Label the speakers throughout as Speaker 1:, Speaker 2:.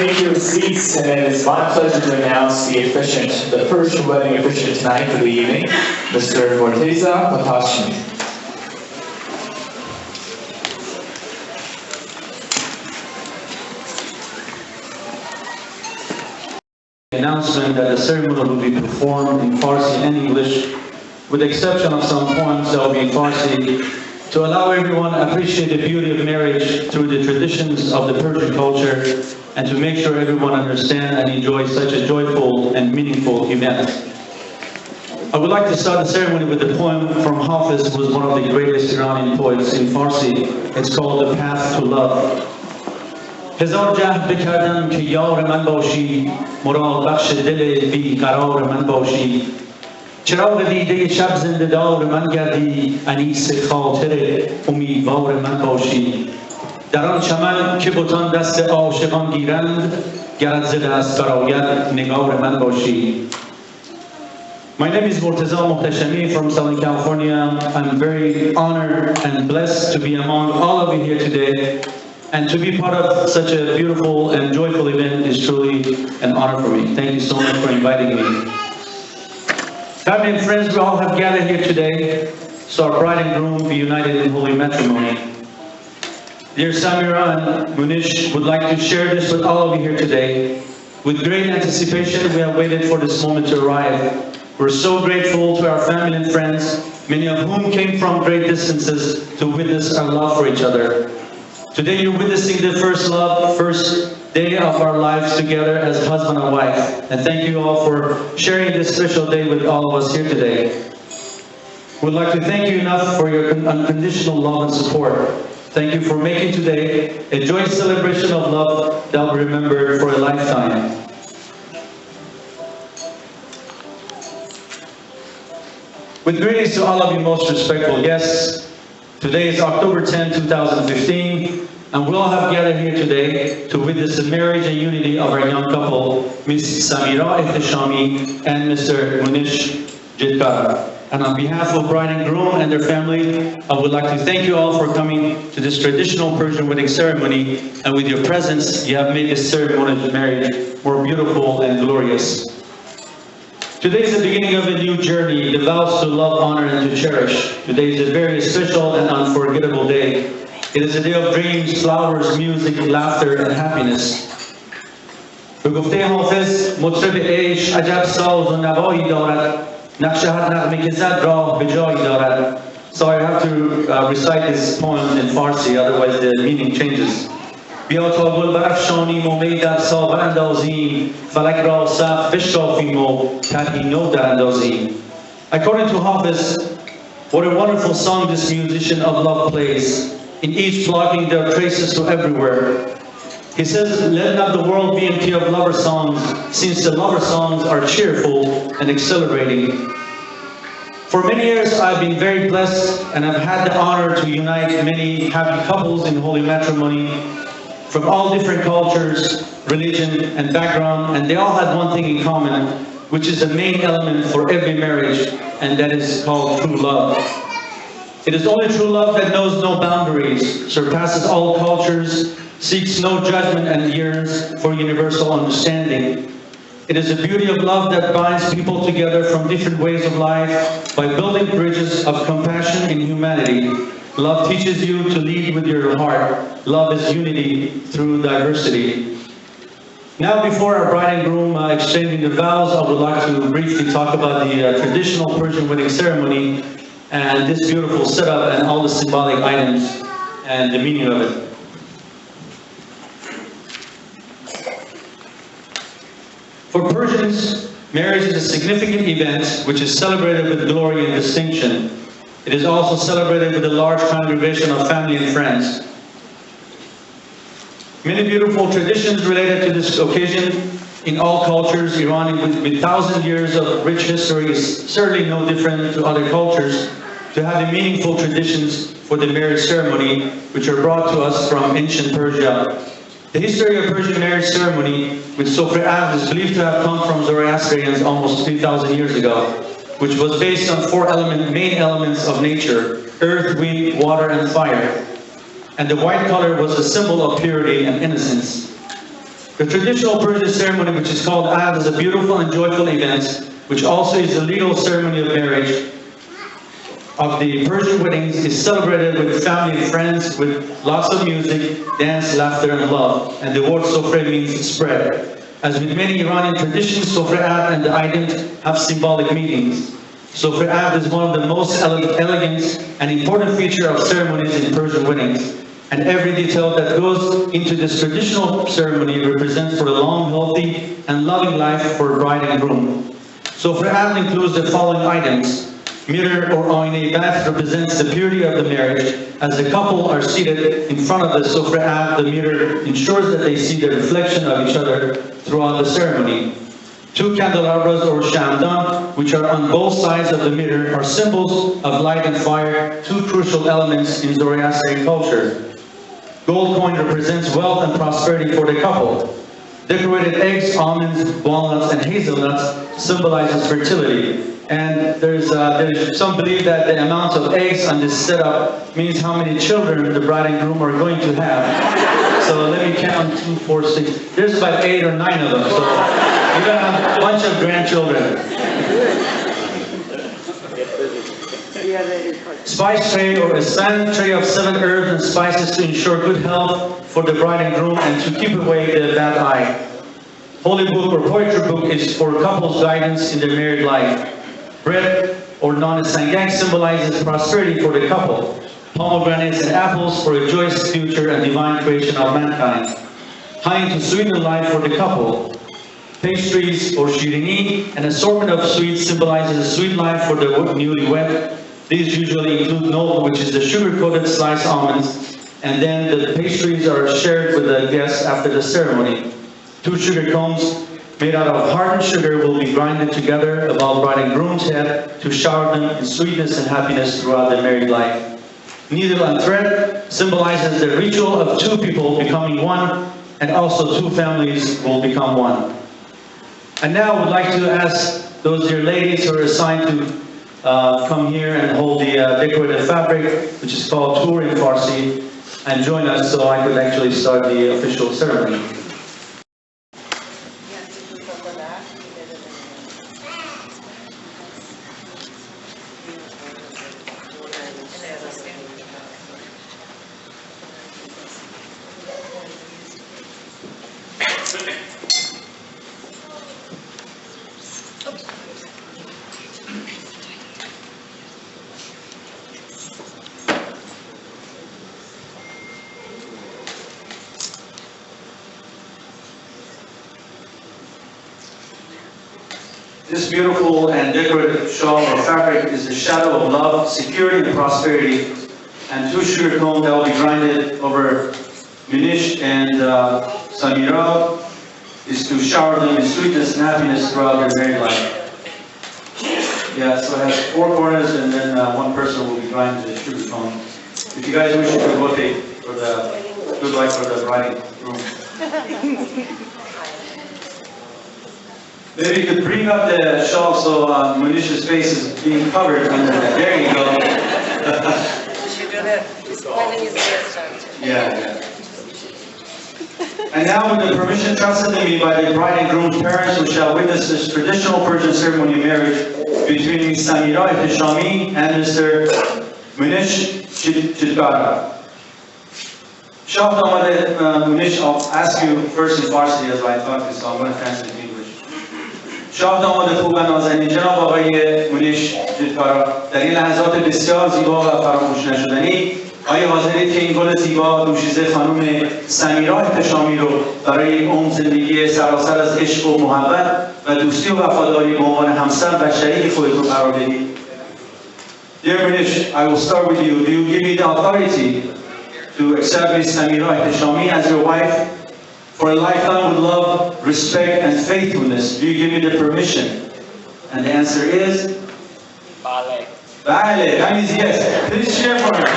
Speaker 1: take your seats, and it is my pleasure to announce the Persian wedding officiant tonight for the evening, Mr. Morteza Matashmi.
Speaker 2: Announcement that the ceremony will be performed in Farsi and English, with the exception of some poems that will be in Farsi, to allow everyone to appreciate the beauty of marriage through the traditions of the Persian culture, and to make sure everyone understands and enjoys such a joyful and meaningful event. I would like to start the ceremony with a poem from Hafiz, who was one of the greatest Iranian poets in Farsi. It's called The Path to Love. هزار جهد بکردم که یار من باشی، مراد بخش دل بی قرار من باشی. چراغ دیده شب زنده‌دار من گردی، انیس خاطر امیدوار من باشی. در آن چمن که بتان دست عاشقان گیرند، گرت ز دست برآید نگار من باشی. My name is Morteza Mohtashami from Southern California. I'm very honored and blessed to be among all of you here today. And to be part of such a beautiful and joyful event is truly an honor for me. Thank you so much for inviting me. Family and friends, we all have gathered here today, so our bride and groom be united in holy matrimony. Dear Samira and Munish would like to share this with all of you here today. With great anticipation, we have waited for this moment to arrive. We're so grateful to our family and friends, many of whom came from great distances to witness our love for each other. Today you're witnessing the first day of our lives together as husband and wife. And thank you all for sharing this special day with all of us here today. We'd like to thank you enough for your unconditional love and support. Thank you for making today a joint celebration of love that will be remembered for a lifetime. With greetings to all of you most respectful guests, today is October 10, 2015, and we all have gathered here today to witness the marriage and unity of our young couple, Ms. Samira Ehteshami and Mr. Munish Jidkar. And on behalf of bride and groom and their family, I would like to thank you all for coming to this traditional Persian wedding ceremony, and with your presence, you have made this ceremony of marriage more beautiful and glorious. Today is the beginning of a new journey, the vows to love, honor, and to cherish. Today is a very special and unforgettable day. It is a day of dreams, flowers, music, laughter, and happiness. به گفته حافظ مطرب عشق عجب ساز و نوایی دارد نقش هر نغمه که زد راه به جایی دارد. So I have to recite this poem in Farsi, otherwise the meaning changes. بیا تا گل برافشانیم و می در ساغر اندازیم فلک را سقف بشکافیم و طرحی نو در اندازیم. According to Hafiz, what a wonderful song this musician of love plays, in each plucking their traces to everywhere. He says, let not the world be empty of lover songs, since the lover songs are cheerful and exhilarating. For many years, I've been very blessed, and I've had the honor to unite many happy couples in holy matrimony from all different cultures, religion, and background, and they all had one thing in common, which is the main element for every marriage, and that is called true love. It is only true love that knows no boundaries, surpasses all cultures, seeks no judgment, and yearns for universal understanding. It is the beauty of love that binds people together from different ways of life by building bridges of compassion and humanity. Love teaches you to lead with your heart. Love is unity through diversity. Now, before our bride and groom exchanging the vows, I would like to briefly talk about the traditional Persian wedding ceremony and this beautiful setup and all the symbolic items and the meaning of it. For Persians, marriage is a significant event which is celebrated with glory and distinction. It is also celebrated with a large congregation of family and friends. Many beautiful traditions related to this occasion in all cultures. Iran, with 1,000 years of rich history, is certainly no different to other cultures, to have the meaningful traditions for the marriage ceremony, which are brought to us from ancient Persia. The history of Persian marriage ceremony with Sofre Aqd is believed to have come from Zoroastrians almost 3,000 years ago, which was based on four main elements of nature: earth, wind, water, and fire. And the white color was a symbol of purity and innocence. The traditional Persian ceremony, which is called Aqd, is a beautiful and joyful event, which also is the legal ceremony of marriage of the Persian weddings, is celebrated with family and friends, with lots of music, dance, laughter, and love. And the word sofre means spread. As with many Iranian traditions, sofre Aqd and the ident have symbolic meanings. Sofre Aqd is one of the most elegant and important feature of ceremonies in Persian weddings. And every detail that goes into this traditional ceremony represents for a long, healthy, and loving life for bride and groom. Sofre Aqd includes the following items. Mirror or ayne bath represents the purity of the marriage. As the couple are seated in front of the sofre Aqd, the mirror ensures that they see the reflection of each other throughout the ceremony. 2 candelabras or shamdan, which are on both sides of the mirror, are symbols of light and fire, 2 crucial elements in Zoroastrian culture. Gold coin represents wealth and prosperity for the couple. Decorated eggs, almonds, walnuts, and hazelnuts symbolizes fertility. And there's some believe that the amount of eggs on this setup means how many children the bride and groom are going to have. So let me count 2, 4, 6. There's about 8 or 9 of them. So you're gonna have a bunch of grandchildren. Spice tray or a standing tray of 7 herbs and spices to ensure good health for the bride and groom and to keep away the bad eye. Holy book or poetry book is for couples' guidance in their married life. Bread or non-sangak symbolizes prosperity for the couple. Pomegranates and apples for a joyous future and divine creation of mankind. Honey to sweeten life for the couple. Pastries or shirini, an assortment of sweets, symbolizes a sweet life for the newlywed. These usually include noble, which is the sugar-coated sliced almonds, and then the pastries are shared with the guests after the ceremony. 2 sugar cones made out of hardened sugar will be grinded together above bride and groom's head to shower them in sweetness and happiness throughout their married life. Needle and thread symbolizes the ritual of 2 people becoming one, and also 2 families will become one. And now I would like to ask those dear ladies who are assigned to come here and hold the decorated fabric, which is called Tur in Farsi, and join us so I could actually start the official ceremony. This beautiful and decorative shawl or fabric is the shadow of love, security, and prosperity. And 2 sugar cones that will be grinded over Munish and Samira is to shower them in sweetness and happiness throughout their married life. Yeah, so it has 4 corners, and then 1 person will be grinding the sugar cone. If you guys wish, you can rotate for the good life for the bride and groom. Maybe you could bring up the shawl so Munish's face is being covered under that. There you go. Yeah. And now, with the permission trusted to me by the bride and groom's parents, we shall witness this traditional Persian ceremony of marriage between Miss Samira Ihtishami and Mr. Munish Chidkara. Shah Munish, I'll ask you first in Farsi as I talk this, so I'm going to translate in English. شاه داماد خوب و نازنین جناب آقای مونیش جدکارا، در این لحظات بسیار زیبا و فراموش نشدنی آیا حاضرید که این گل زیبا دوشیزه خانم سمیرا احتشامی رو برای این عمر زندگی سراسر از عشق و محبت و دوستی و وفاداری به عنوان همسر و شریک خودتون قرار بدید؟ Dear Munish, I will start with you. Do you give me the authority to accept Miss Samira Ihtishami as your wife for a lifetime with love, respect, and faithfulness? Do you give me the permission? And the answer is? Bale. Bale. That means yes. Please cheer for her.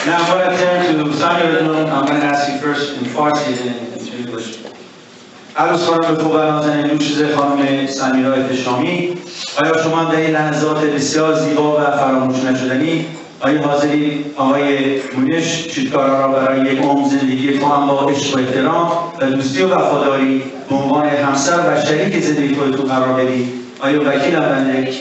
Speaker 2: Now I'm going to turn to Samira. I'm going to ask you first in Farsi and then in English. عروس خانم خوب و نازنین دوشیزه خانم سمیرا احتشامی، آیا شما در این لحظات بسیار زیبا و فراموش نشدنی آیا حاضرین آقای مونش شیدکارا را برای یک عمر زندگی توأم با عشق و احترام و دوستی و وفاداری به عنوان همسر و شریک زندگی خودتون قرار بدید؟ آیا وکیلم بنده؟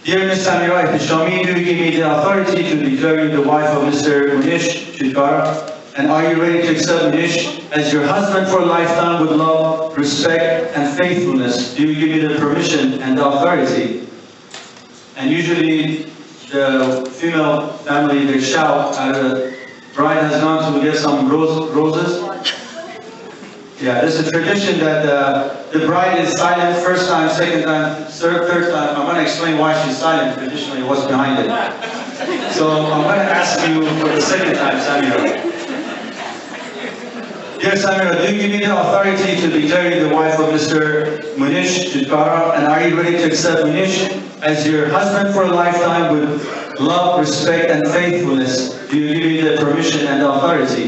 Speaker 2: Dear Ms. Samira Ihtishami, do you give me the authority to declare you the wife of Mr. Munish Shidkara? And are you ready to accept Munish as your husband for a lifetime with love, respect, and faithfulness? Do you give me the permission and the authority? And usually the female family, they shout as the bride has gone to get some roses. Yeah, there's a tradition that the bride is silent first time, second time, third time. I'm going to explain why she's silent traditionally, what's behind it. So I'm going to ask you for the second time, Samira. Dear Samira, do you give me the authority to declare you the wife of Mr. Munish Shidkara? And are you ready to accept Munish as your husband for a lifetime with love, respect, and faithfulness? Do you give me the permission and the authority?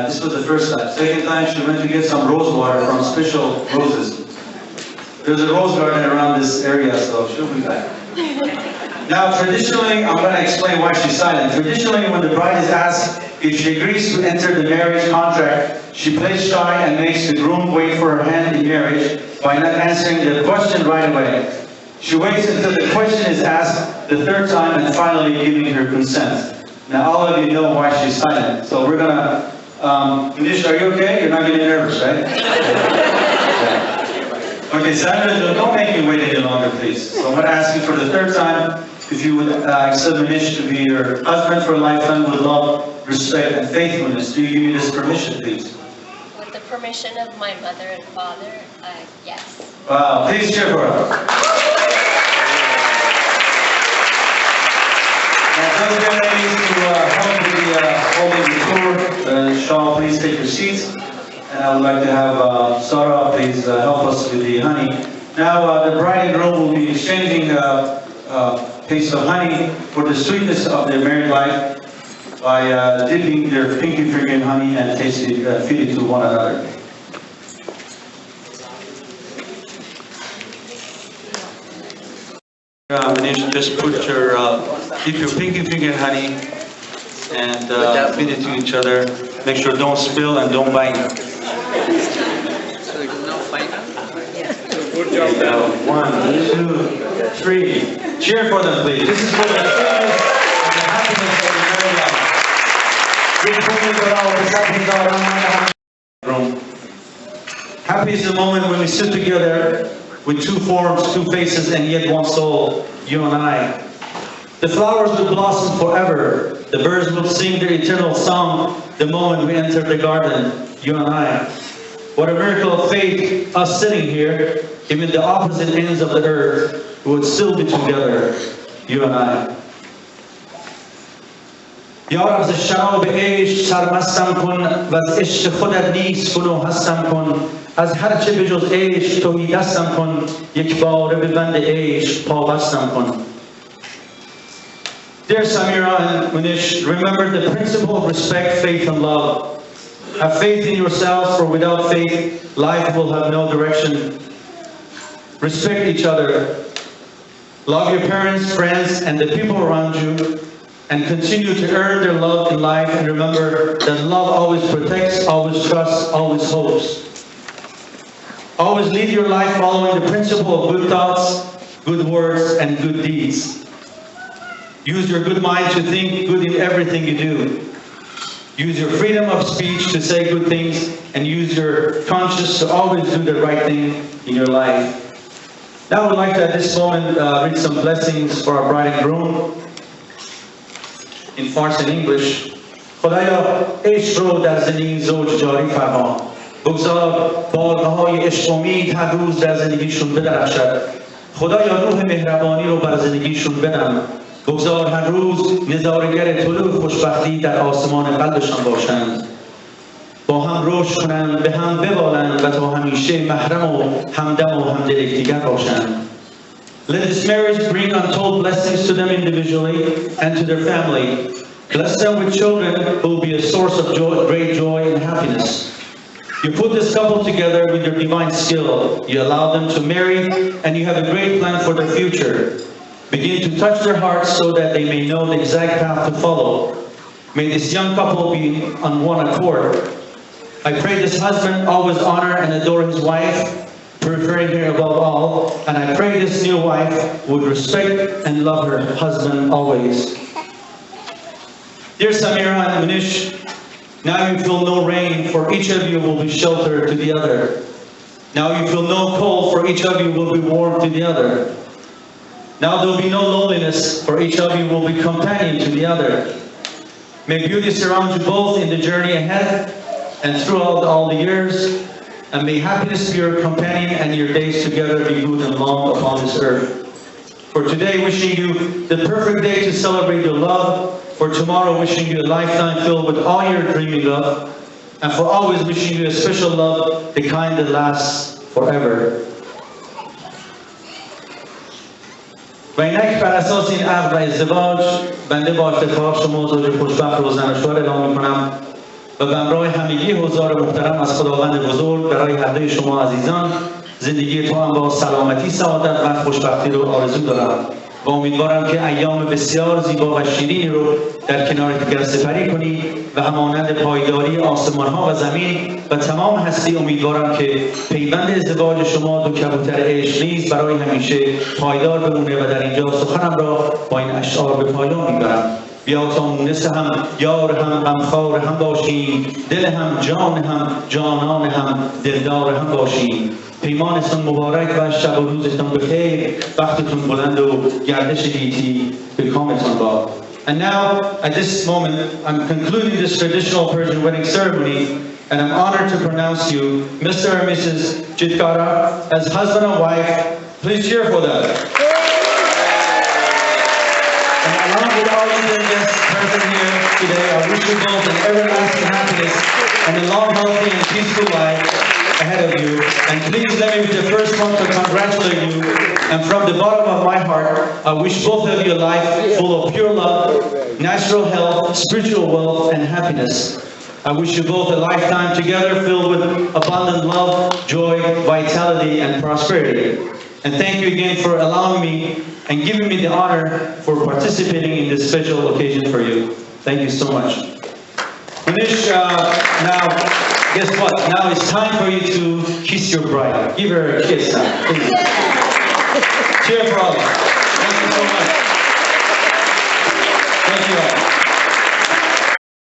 Speaker 2: This was the first time. Second time, she went to get some rose water from special roses. There's a rose garden around this area, so she'll be back. Now, traditionally, I'm going to explain why she's silent. Traditionally, when the bride is asked if she agrees to enter the marriage contract, she plays shy and makes the groom wait for her hand in marriage by not answering the question right away. She waits until the question is asked the third time and finally giving her consent. Now, all of you know why she's silent, so we're going to Munish, are you okay? You're not getting nervous, right? Okay, Sandra, don't make me wait any longer, please. So I'm going to ask you for the third time if you would accept Munish to be your husband for a lifetime with love, respect, and faithfulness. Do you give me this permission, please?
Speaker 3: With the permission of my mother and father, yes.
Speaker 2: Wow, please cheer for her. Now, those young ladies who help with the holding the tour, Shaw, please take your seats. And I would like to have Sarah, please help us with the honey. Now, the bride and groom will be exchanging a piece of honey for the sweetness of their married life by dipping their pinky finger in honey and feeding it to one another. Munish, just put your, dip your pinky finger in honey and feed it to each other. Make sure don't spill and don't bite. Good job. 1, 2, 3. Cheer for them, please. This is for the sweetness and the happiness of the married life. Happy is the moment when we sit together with two forms, two faces, and yet one soul, you and I. The flowers will blossom forever. The birds will sing their eternal song the moment we enter the garden, you and I. What a miracle of fate, us sitting here, even the opposite ends of the earth, we would still be together, you and I. یا رب ز شراب عشق سرمستم کن و از عشق خودت نیست کن و هستم کن از هر چه به جز عشق تویی دستم کن یک باره به بند عشق پابستم کن. Dear Samira and Munish, remember the principle of respect, faith, and love. Have faith in yourselves, for without faith, life will have no direction. Respect each other. Love your parents, friends, and the people around you, and continue to earn their love in life, and remember that love always protects, always trusts, always hopes. Always lead your life following the principle of good thoughts, good words, and good deeds. Use your good mind to think good in everything you do. Use your freedom of speech to say good things, and use your conscience to always do the right thing in your life. Now I would like to, at this moment, read some blessings for our bride and groom in Farsi and English. خدایا عشق رو در زندگی زوج جاری فرما. بگذار بارگاه‌های عشق و امید هر روز در زندگیشون بدرخشد. خدایا روح مهربانی رو بر زندگیشون بنم. بگذار هر روز نظاره‌گر طلوع خوشبختی در آسمان قلبشان باشند. با هم رشد کنند، به هم ببالند و تا همیشه محرم و همدم و همدل یکدیگر باشند. Let this marriage bring untold blessings to them individually and to their family. Bless them with children who will be a source of joy, great joy and happiness. You put this couple together with your divine skill. You allow them to marry, and you have a great plan for their future. begin to touch their hearts so that they may know the exact path to follow. May this young couple be on one accord. I pray this husband always honor and adore his wife, preferring her above all, and I pray this new wife would respect and love her husband always. Dear Samira and Munish, now you feel no rain, for each of you will be shelter to the other. Now you feel no cold, for each of you will be warm to the other. Now there will be no loneliness, for each of you will be companion to the other. May beauty surround you both in the journey ahead and throughout all the years, and may happiness be your companion and your days together be good and long upon this earth. For today, wishing you the perfect day to celebrate your love. For tomorrow, wishing you a lifetime filled with all you're dreaming of. And for always wishing you a special love, the kind that lasts forever. و اینک بر اساس این عقد و ازدواج بنده با افتخار شما زوج خوشبخت و زن و شوهر اعلام می‌کنم و به همراه همگی حضار محترم از خداوند بزرگ برای هر دوی شما عزیزان زندگی تو هم با سلامتی، سعادت و خوشبختی رو آرزو دارم و امیدوارم که ایام بسیار زیبا و شیرینی رو در کنار دیگر سپری کنی و همانند پایداری آسمان ها و زمین و تمام هستی امیدوارم که پیوند ازدواج شما دو کبوتر عشق نیز برای همیشه پایدار بمونه و در اینجا سخنم را با این اشعار به پایان میبرم. بیا تا مونس هم یار هم غمخوار هم باشیم، دل هم جان هم جانان هم دلدار هم باشیم. پیمانتون مبارک و شب و روزتون بخیر، وقتتون بلند و گردش گیتی به کامتون باد. And now, at this moment, I'm concluding this traditional Persian wedding ceremony, and I'm honored to pronounce you Mr. and Mrs. Jitkara as husband and wife. Please cheer for them. And along with all you dear guests present here today, I wish you both an everlasting happiness and a long, healthy, and peaceful life ahead of you. And please let me be the first one to congratulate you. And from the bottom of my heart, I wish both of you a life full of pure love, natural health, spiritual wealth, and happiness. I wish you both a lifetime together filled with abundant love, joy, vitality, and prosperity. And thank you again for allowing me and giving me the honor for participating in this special occasion for you. Thank you so much. Munish, now, guess what? Now it's time for you to kiss your bride. Give her a kiss now, please. Cheer for all. Thank you so much.